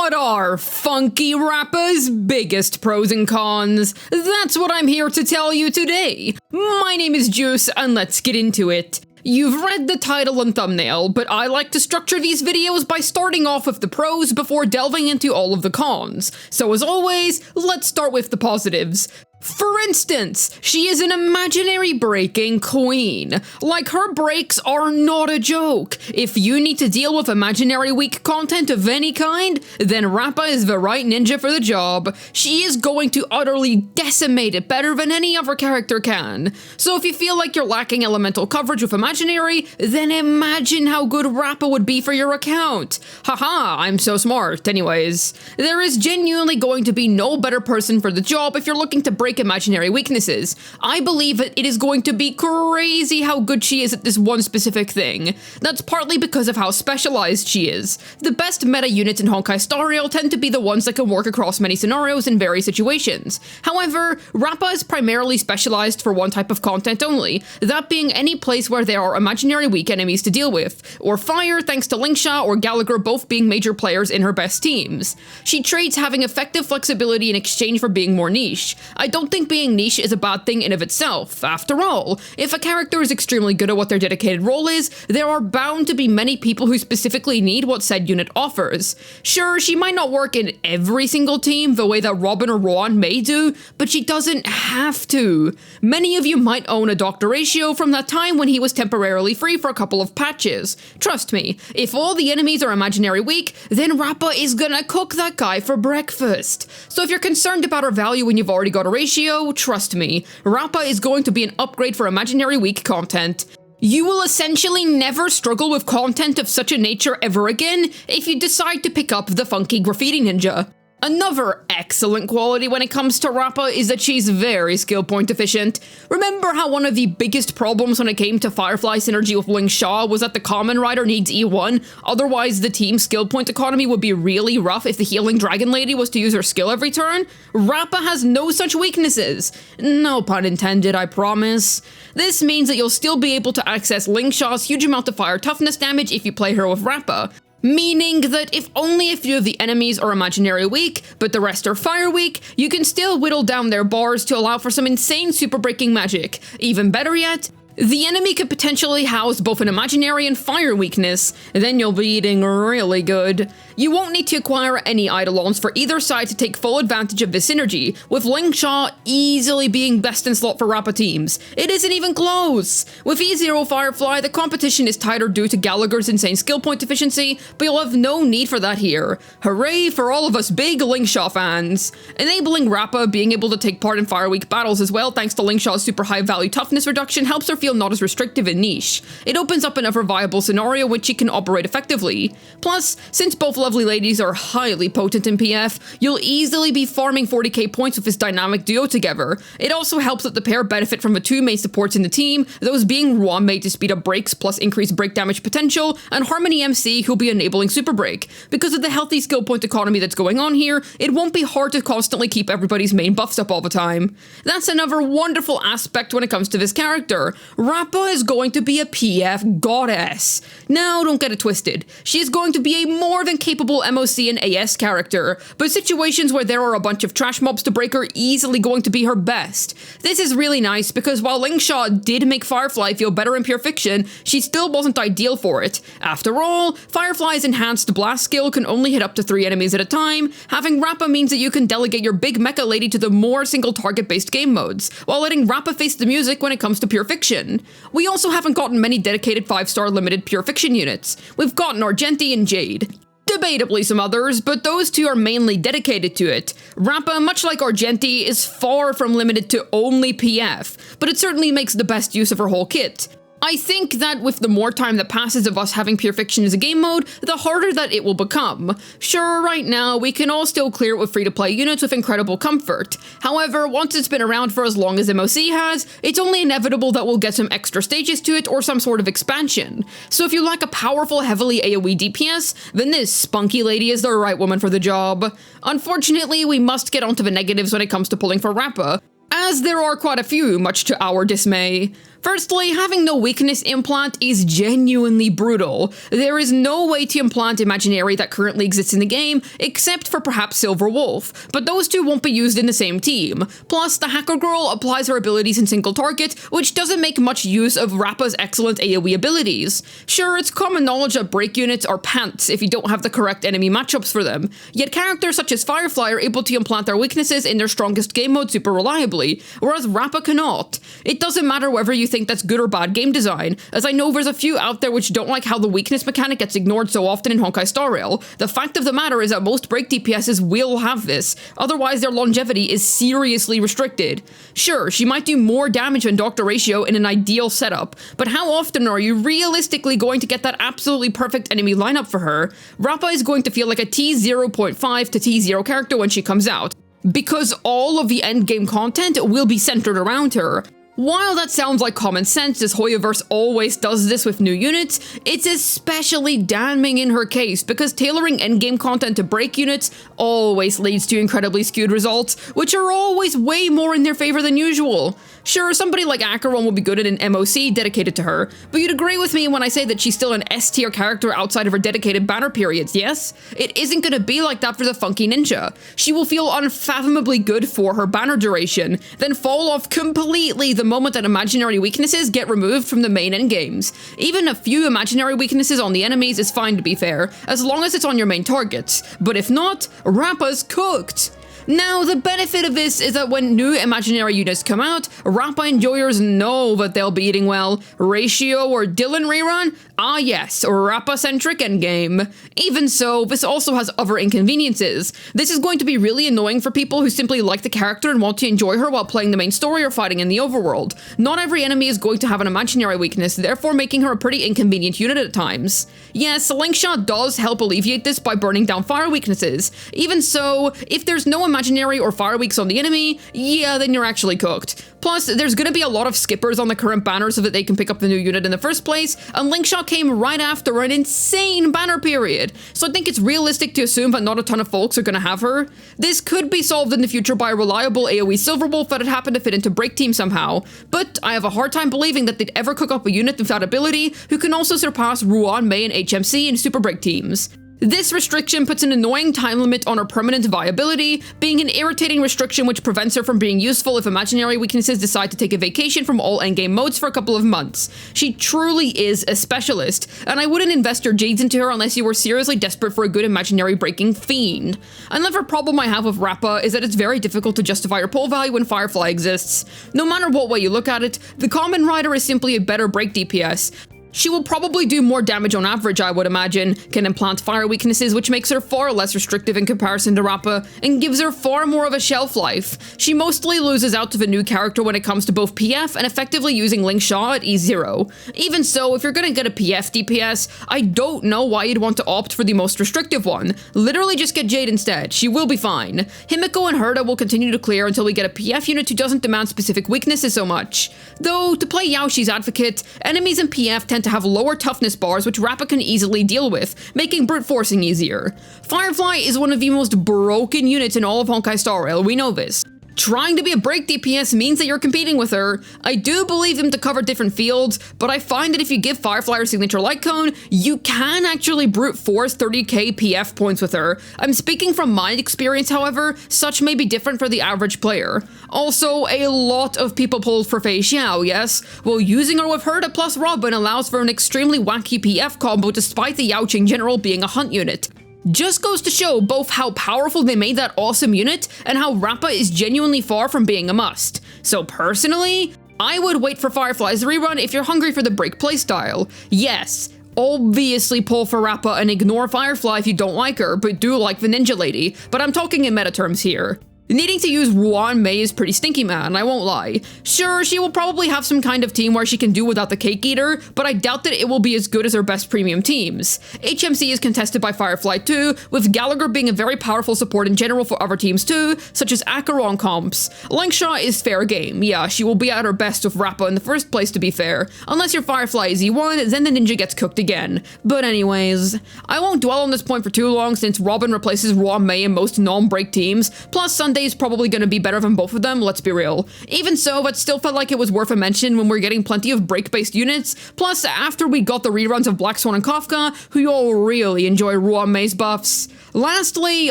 What are Funky Rappa's biggest pros and cons? That's what I'm here to tell you today. My name is Juice, and let's get into it. You've read the title and thumbnail, but I like to structure these videos by starting off with the pros before delving into all of the cons. So as always, let's start with the positives. For instance, she is an imaginary breaking queen. Like, her breaks are not a joke. If you need to deal with imaginary weak content of any kind, then Rappa is the right ninja for the job. She is going to utterly decimate it better than any other character can. So if you feel like you're lacking elemental coverage with imaginary, then imagine how good Rappa would be for your account. Haha, I'm so smart. Anyways, there is genuinely going to be no better person for the job if you're looking to break imaginary weaknesses. I believe that it is going to be crazy how good she is at this one specific thing. That's partly because of how specialized she is. The best meta units in Honkai Star Rail tend to be the ones that can work across many scenarios in various situations. However, Rappa is primarily specialized for one type of content only, that being any place where there are imaginary weak enemies to deal with, or fire thanks to Lingsha or Gallagher both being major players in her best teams. She trades having effective flexibility in exchange for being more niche. I don't think being niche is a bad thing in of itself. After all, if a character is extremely good at what their dedicated role is, there are bound to be many people who specifically need what said unit offers. Sure, she might not work in every single team the way that Robin or Rohan may do, but she doesn't have to. Many of you might own a Dr. Ratio from that time when he was temporarily free for a couple of patches. Trust me, if all the enemies are imaginary weak, then Rappa is gonna cook that guy for breakfast. So if you're concerned about her value when you've already got a ratio, trust me, Rappa is going to be an upgrade for imaginary weak content. You will essentially never struggle with content of such a nature ever again if you decide to pick up the Funky Graffiti Ninja. Another excellent quality when it comes to Rappa is that she's very skill point efficient. Remember how one of the biggest problems when it came to Firefly synergy with Lingsha was that the Common Rider needs E1, otherwise the team's skill point economy would be really rough if the healing Dragon Lady was to use her skill every turn? Rappa has no such weaknesses. No pun intended, I promise. This means that you'll still be able to access Lingsha's huge amount of fire toughness damage if you play her with Rappa. Meaning that if only a few of the enemies are imaginary weak, but the rest are fire weak, you can still whittle down their bars to allow for some insane super breaking magic. Even better yet, the enemy could potentially house both an imaginary and fire weakness, then you'll be eating really good. You won't need to acquire any Eidolons for either side to take full advantage of this synergy, with Lingsha easily being best in slot for Rappa teams. It isn't even close! With E0 Firefly, the competition is tighter due to Gallagher's insane skill point efficiency, but you'll have no need for that here. Hooray for all of us big Lingsha fans! Enabling Rappa being able to take part in fire weak battles as well thanks to Lingsha's super high value toughness reduction helps her feel not as restrictive and niche. It opens up another viable scenario which she can operate effectively. Plus, since both lovely ladies are highly potent in PF, you'll easily be farming 40k points with this dynamic duo together. It also helps that the pair benefit from the two main supports in the team, those being Rohan made to speed up breaks plus increase break damage potential, and Harmony MC who'll be enabling super break. Because of the healthy skill point economy that's going on here, it won't be hard to constantly keep everybody's main buffs up all the time. That's another wonderful aspect when it comes to this character. Rappa is going to be a PF goddess. Now, don't get it twisted. She is going to be a more than capable MOC and AS character, but situations where there are a bunch of trash mobs to break are easily going to be her best. This is really nice because while Lingsha did make Firefly feel better in pure fiction, she still wasn't ideal for it. After all, Firefly's enhanced blast skill can only hit up to 3 enemies at a time. Having Rappa means that you can delegate your big mecha lady to the more single target based game modes, while letting Rappa face the music when it comes to pure fiction. We also haven't gotten many dedicated 5-star limited pure fiction units. We've gotten Argenti and Jade. Debatably some others, but those two are mainly dedicated to it. Rappa, much like Argenti, is far from limited to only PF, but it certainly makes the best use of her whole kit. I think that with the more time that passes of us having pure fiction as a game mode, the harder that it will become. Sure, right now, we can all still clear it with free-to-play units with incredible comfort. However, once it's been around for as long as MOC has, it's only inevitable that we'll get some extra stages to it or some sort of expansion. So if you lack a powerful, heavily AoE DPS, then this spunky lady is the right woman for the job. Unfortunately, we must get onto the negatives when it comes to pulling for Rappa, as there are quite a few, much to our dismay. Firstly, having no weakness implant is genuinely brutal. There is no way to implant imaginary that currently exists in the game, except for perhaps Silver Wolf, but those two won't be used in the same team. Plus, the Hacker Girl applies her abilities in single target, which doesn't make much use of Rappa's excellent AoE abilities. Sure, it's common knowledge that break units are pants if you don't have the correct enemy matchups for them, yet characters such as Firefly are able to implant their weaknesses in their strongest game mode super reliably, whereas Rappa cannot. It doesn't matter whether you think that's good or bad game design, as I know there's a few out there which don't like how the weakness mechanic gets ignored so often in Honkai Star Rail. The fact of the matter is that most break DPSs will have this, otherwise their longevity is seriously restricted. Sure, she might do more damage than Dr. Ratio in an ideal setup, but how often are you realistically going to get that absolutely perfect enemy lineup for her? Rappa is going to feel like a T0.5 to T0 character when she comes out, because all of the endgame content will be centered around her. While that sounds like common sense, as Hoyoverse always does this with new units, it's especially damning in her case because tailoring endgame content to break units always leads to incredibly skewed results, which are always way more in their favor than usual. Sure, somebody like Acheron will be good at an MOC dedicated to her, but you'd agree with me when I say that she's still an S-tier character outside of her dedicated banner periods, yes? It isn't gonna be like that for the Funky Ninja. She will feel unfathomably good for her banner duration, then fall off completely the moment that imaginary weaknesses get removed from the main endgames. Even a few imaginary weaknesses on the enemies is fine, to be fair, as long as it's on your main targets, but if not, Rappa's cooked. Now, the benefit of this is that when new imaginary units come out, Rappa enjoyers know that they'll be eating well. Ratio or Dylan rerun? Ah yes, Rappa-centric endgame. Even so, this also has other inconveniences. This is going to be really annoying for people who simply like the character and want to enjoy her while playing the main story or fighting in the overworld. Not every enemy is going to have an imaginary weakness, therefore making her a pretty inconvenient unit at times. Yes, Linkshot does help alleviate this by burning down fire weaknesses. Even so, if there's no imaginary or fire weaks on the enemy, yeah, then you're actually cooked. Plus, there's gonna be a lot of skippers on the current banner so that they can pick up the new unit in the first place, and Linkshot came right after an insane banner period, so I think it's realistic to assume that not a ton of folks are gonna have her. This could be solved in the future by a reliable AoE Silverwolf that had happened to fit into Break Team somehow, but I have a hard time believing that they'd ever cook up a unit with that ability who can also surpass Ruan, Mei, and HMC in Super Break Teams. This restriction puts an annoying time limit on her permanent viability, being an irritating restriction which prevents her from being useful if imaginary weaknesses decide to take a vacation from all endgame modes for a couple of months. She truly is a specialist, and I wouldn't invest your jades into her unless you were seriously desperate for a good imaginary breaking fiend. Another problem I have with Rappa is that it's very difficult to justify her pull value when Firefly exists. No matter what way you look at it, the Common Rider is simply a better break DPS. She will probably do more damage on average, I would imagine, can implant fire weaknesses, which makes her far less restrictive in comparison to Rappa, and gives her far more of a shelf life. She mostly loses out to the new character when it comes to both PF and effectively using Linkshot at E0. Even so, if you're gonna get a PF DPS, I don't know why you'd want to opt for the most restrictive one. Literally just get Jade instead, she will be fine. Himiko and Herta will continue to clear until we get a PF unit who doesn't demand specific weaknesses so much. Though, to play Yaoshi's advocate, enemies in PF tend to have lower toughness bars which Rappa can easily deal with, making brute forcing easier. Firefly is one of the most broken units in all of Honkai Star Rail, we know this. Trying to be a break DPS means that you're competing with her. I do believe them to cover different fields, but I find that if you give Firefly her signature light cone, you can actually brute force 30k PF points with her. I'm speaking from my experience, however, such may be different for the average player. Also, a lot of people pulled for Fei Xiao, yes? Well, using her with Herta plus Robin allows for an extremely wacky PF combo despite the Yaoqing General being a hunt unit. Just goes to show both how powerful they made that awesome unit and how Rappa is genuinely far from being a must. So personally, I would wait for Firefly's rerun if you're hungry for the break playstyle. Yes, obviously pull for Rappa and ignore Firefly if you don't like her, but do like the Ninja Lady, but I'm talking in meta terms here. Needing to use Ruan Mei is pretty stinky, man, I won't lie. Sure, she will probably have some kind of team where she can do without the Cake Eater, but I doubt that it will be as good as her best premium teams. HMC is contested by Firefly too, with Gallagher being a very powerful support in general for other teams too, such as Acheron comps. Linkshot is fair game, yeah, she will be at her best with Rappa in the first place to be fair. Unless your Firefly is E1, then the ninja gets cooked again. But anyways, I won't dwell on this point for too long since Robin replaces Ruan Mei in most non-break teams, plus Sunday Sunday's probably gonna be better than both of them, let's be real. Even so, it still felt like it was worth a mention when we're getting plenty of break-based units, plus after we got the reruns of Black Swan and Kafka, who all really enjoy raw maze buffs. Lastly,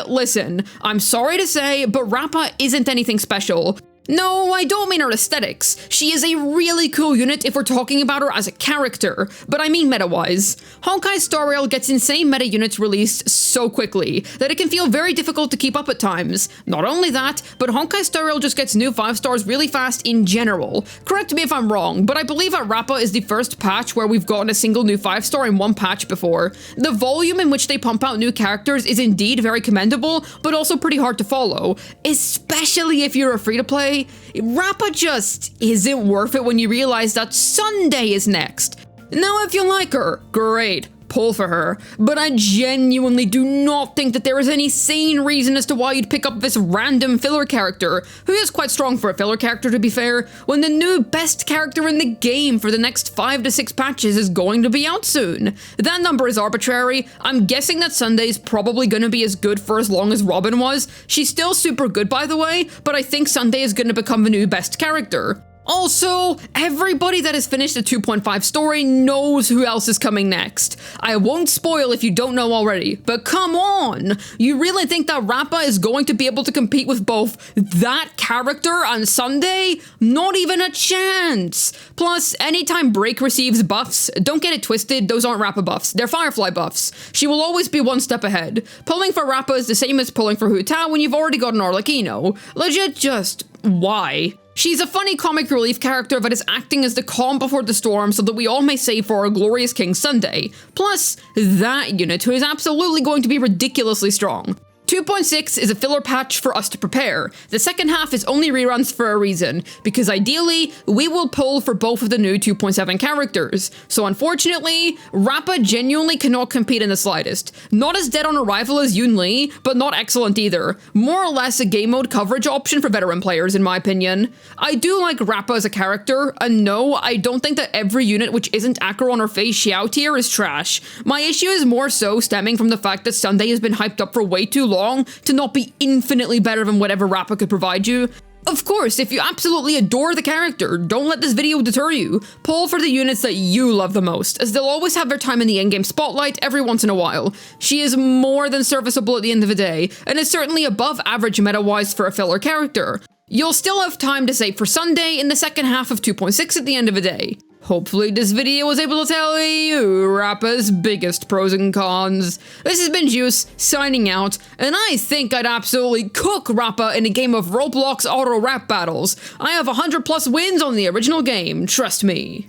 listen, I'm sorry to say, but Rappa isn't anything special. No, I don't mean her aesthetics. She is a really cool unit if we're talking about her as a character, but I mean meta-wise. Honkai Star Rail gets insane meta units released so quickly that it can feel very difficult to keep up at times. Not only that, but Honkai Star Rail just gets new 5-stars really fast in general. Correct me if I'm wrong, but I believe that Rappa is the first patch where we've gotten a single new 5-star in one patch before. The volume in which they pump out new characters is indeed very commendable, but also pretty hard to follow, especially if you're a free-to-play. Rappa just isn't worth it when you realize that Sunday is next. Now, if you like her, great, pull for her, but I genuinely do not think that there is any sane reason as to why you'd pick up this random filler character, who is quite strong for a filler character to be fair, when the new best character in the game for the next 5 to 6 patches is going to be out soon. That number is arbitrary. I'm guessing that Sunday's probably gonna be as good for as long as Robin was. She's still super good, by the way, but I think Sunday is gonna become the new best character. Also, everybody that has finished the 2.5 story knows who else is coming next. I won't spoil if you don't know already, but come on! You really think that Rappa is going to be able to compete with both that character on Sunday? Not even a chance! Plus, anytime Break receives buffs, don't get it twisted, those aren't Rappa buffs, they're Firefly buffs. She will always be one step ahead. Pulling for Rappa is the same as pulling for Hu Tao when you've already got an Arlecchino. Legit just, why? She's a funny comic relief character that is acting as the calm before the storm so that we all may save for our glorious King Sunday. Plus, that unit who is absolutely going to be ridiculously strong. 2.6 is a filler patch for us to prepare. The second half is only reruns for a reason, because ideally, we will pull for both of the new 2.7 characters. So unfortunately, Rappa genuinely cannot compete in the slightest. Not as dead on arrival as Yoon Lee, but not excellent either. More or less a game mode coverage option for veteran players in my opinion. I do like Rappa as a character, and no, I don't think that every unit which isn't Acheron or Fei Xiao tier is trash. My issue is more so stemming from the fact that Sunday has been hyped up for way too long to not be infinitely better than whatever Rappa could provide you. Of course, if you absolutely adore the character, don't let this video deter you. Pull for the units that you love the most, as they'll always have their time in the endgame spotlight every once in a while. She is more than serviceable at the end of the day, and is certainly above average meta-wise for a filler character. You'll still have time to save for Sunday in the second half of 2.6 at the end of the day. Hopefully this video was able to tell you Rappa's biggest pros and cons. This has been Juice, signing out, and I think I'd absolutely cook Rappa in a game of Roblox auto rap battles. I have 100+ wins on the original game, trust me.